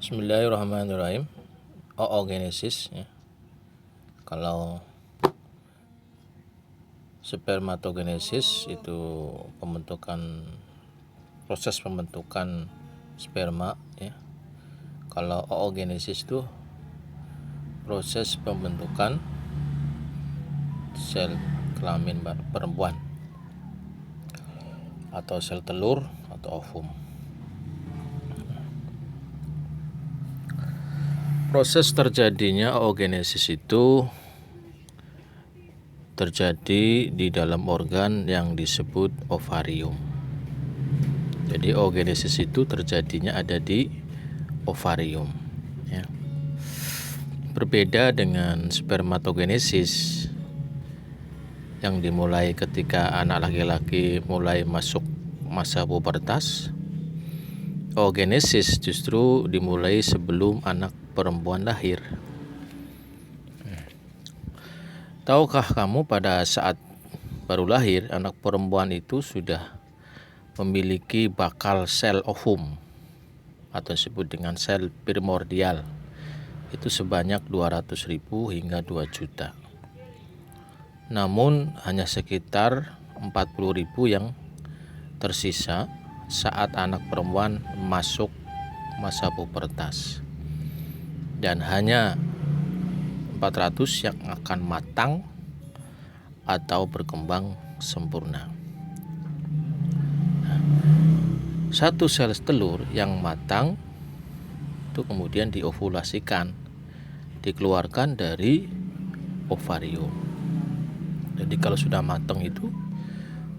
Bismillahirrahmanirrahim. Oogenesis ya. Kalau spermatogenesis itu proses pembentukan sperma ya. Kalau oogenesis itu proses pembentukan sel kelamin perempuan atau sel telur atau ovum. Proses terjadinya oogenesis itu terjadi di dalam organ yang disebut ovarium. Jadi oogenesis itu terjadinya ada di ovarium ya. Berbeda dengan spermatogenesis yang dimulai ketika anak laki-laki mulai masuk masa pubertas. Oogenesis justru dimulai sebelum anak perempuan lahir. Tahukah kamu pada saat baru lahir anak perempuan itu sudah memiliki bakal sel ovum atau disebut dengan sel primordial itu sebanyak 200.000 hingga 2 juta. Namun hanya sekitar 40.000 yang tersisa saat anak perempuan masuk masa pubertas, dan hanya 400 yang akan matang atau berkembang sempurna. Satu sel telur yang matang itu kemudian diovulasikan, dikeluarkan dari ovarium. Jadi kalau sudah matang itu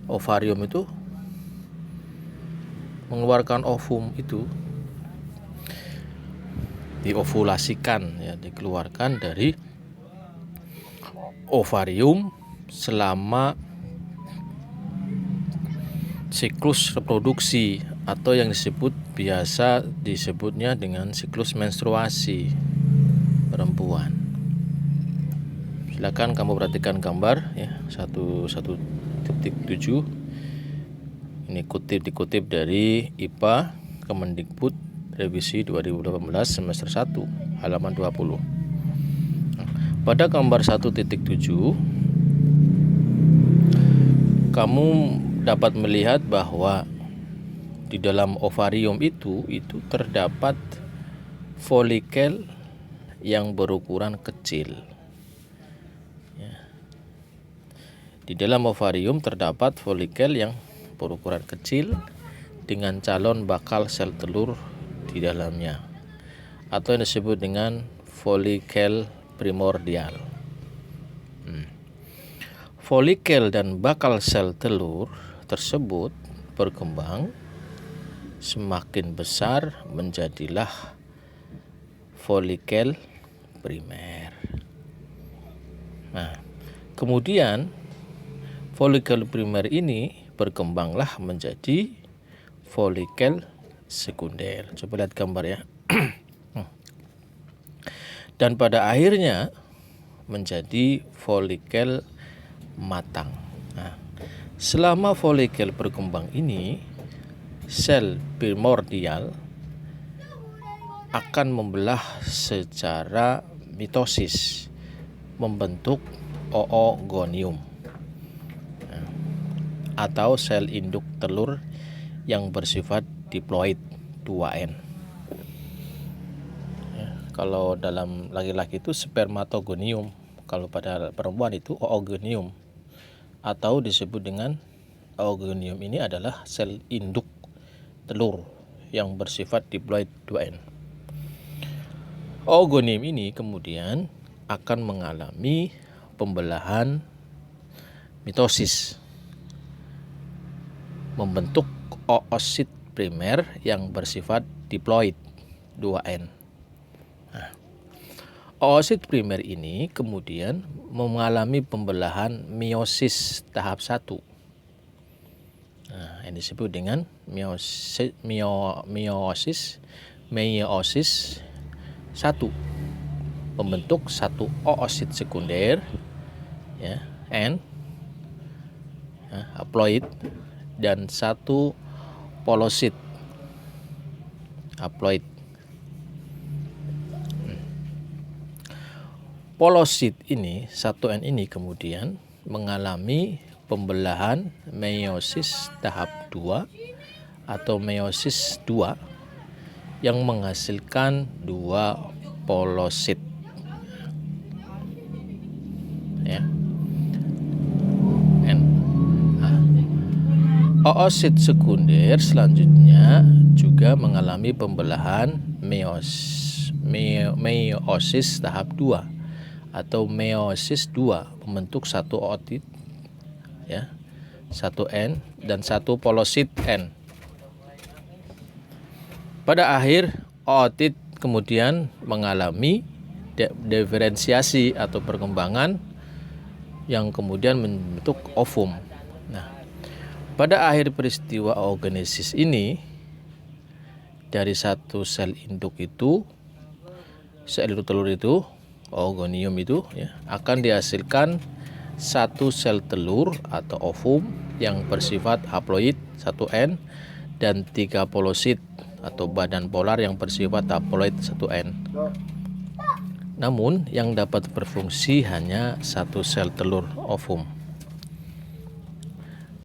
ovarium itu mengeluarkan ovum itu diovulasikan ya, dikeluarkan dari ovarium selama siklus reproduksi atau yang biasa disebutnya dengan siklus menstruasi perempuan. Silakan kamu perhatikan gambar ya 1.7. Ini dikutip dari IPA Kemendikbud revisi 2018 semester 1 halaman 20. Pada gambar 1.7 kamu dapat melihat bahwa di dalam ovarium itu terdapat folikel yang berukuran kecil. Di dalam ovarium terdapat folikel yang berukuran kecil dengan calon bakal sel telur di dalamnya atau yang disebut dengan folikel primordial. Folikel dan bakal sel telur tersebut berkembang semakin besar menjadilah folikel primer. Nah, kemudian folikel primer ini berkembanglah menjadi folikel sekunder. Coba lihat gambar ya. Dan pada akhirnya menjadi folikel matang. Nah, selama folikel berkembang ini, sel primordial akan membelah secara mitosis, membentuk oogonium atau sel induk telur yang bersifat diploid 2N. Kalau dalam laki-laki itu spermatogonium, kalau pada perempuan itu oogonium, atau disebut dengan oogonium. Ini adalah sel induk telur yang bersifat diploid 2N. Oogonium ini kemudian akan mengalami pembelahan mitosis, membentuk oosit primer yang bersifat diploid 2N. Nah, oosit primer ini kemudian mengalami pembelahan meiosis tahap 1. Nah, yang disebut dengan meiosis 1, membentuk satu oosit sekunder ya, N haploid, dan satu polosit haploid. polosit ini 1N ini kemudian mengalami pembelahan meiosis tahap 2 atau meiosis 2 yang menghasilkan 2 polosit. Ya. Oosit sekunder selanjutnya juga mengalami pembelahan meiosis tahap 2 atau meiosis 2 membentuk 1 ootit, ya, 1 N dan 1 polosit N. Pada akhir ootit kemudian mengalami diferensiasi atau perkembangan yang kemudian membentuk ovum. Nah, pada akhir peristiwa oogenesis ini, dari satu sel induk itu, sel induk telur itu, oogonium itu, ya, akan dihasilkan satu sel telur atau ovum yang bersifat haploid 1N dan 3 polosit atau badan polar yang bersifat haploid 1N. Namun yang dapat berfungsi hanya satu sel telur ovum.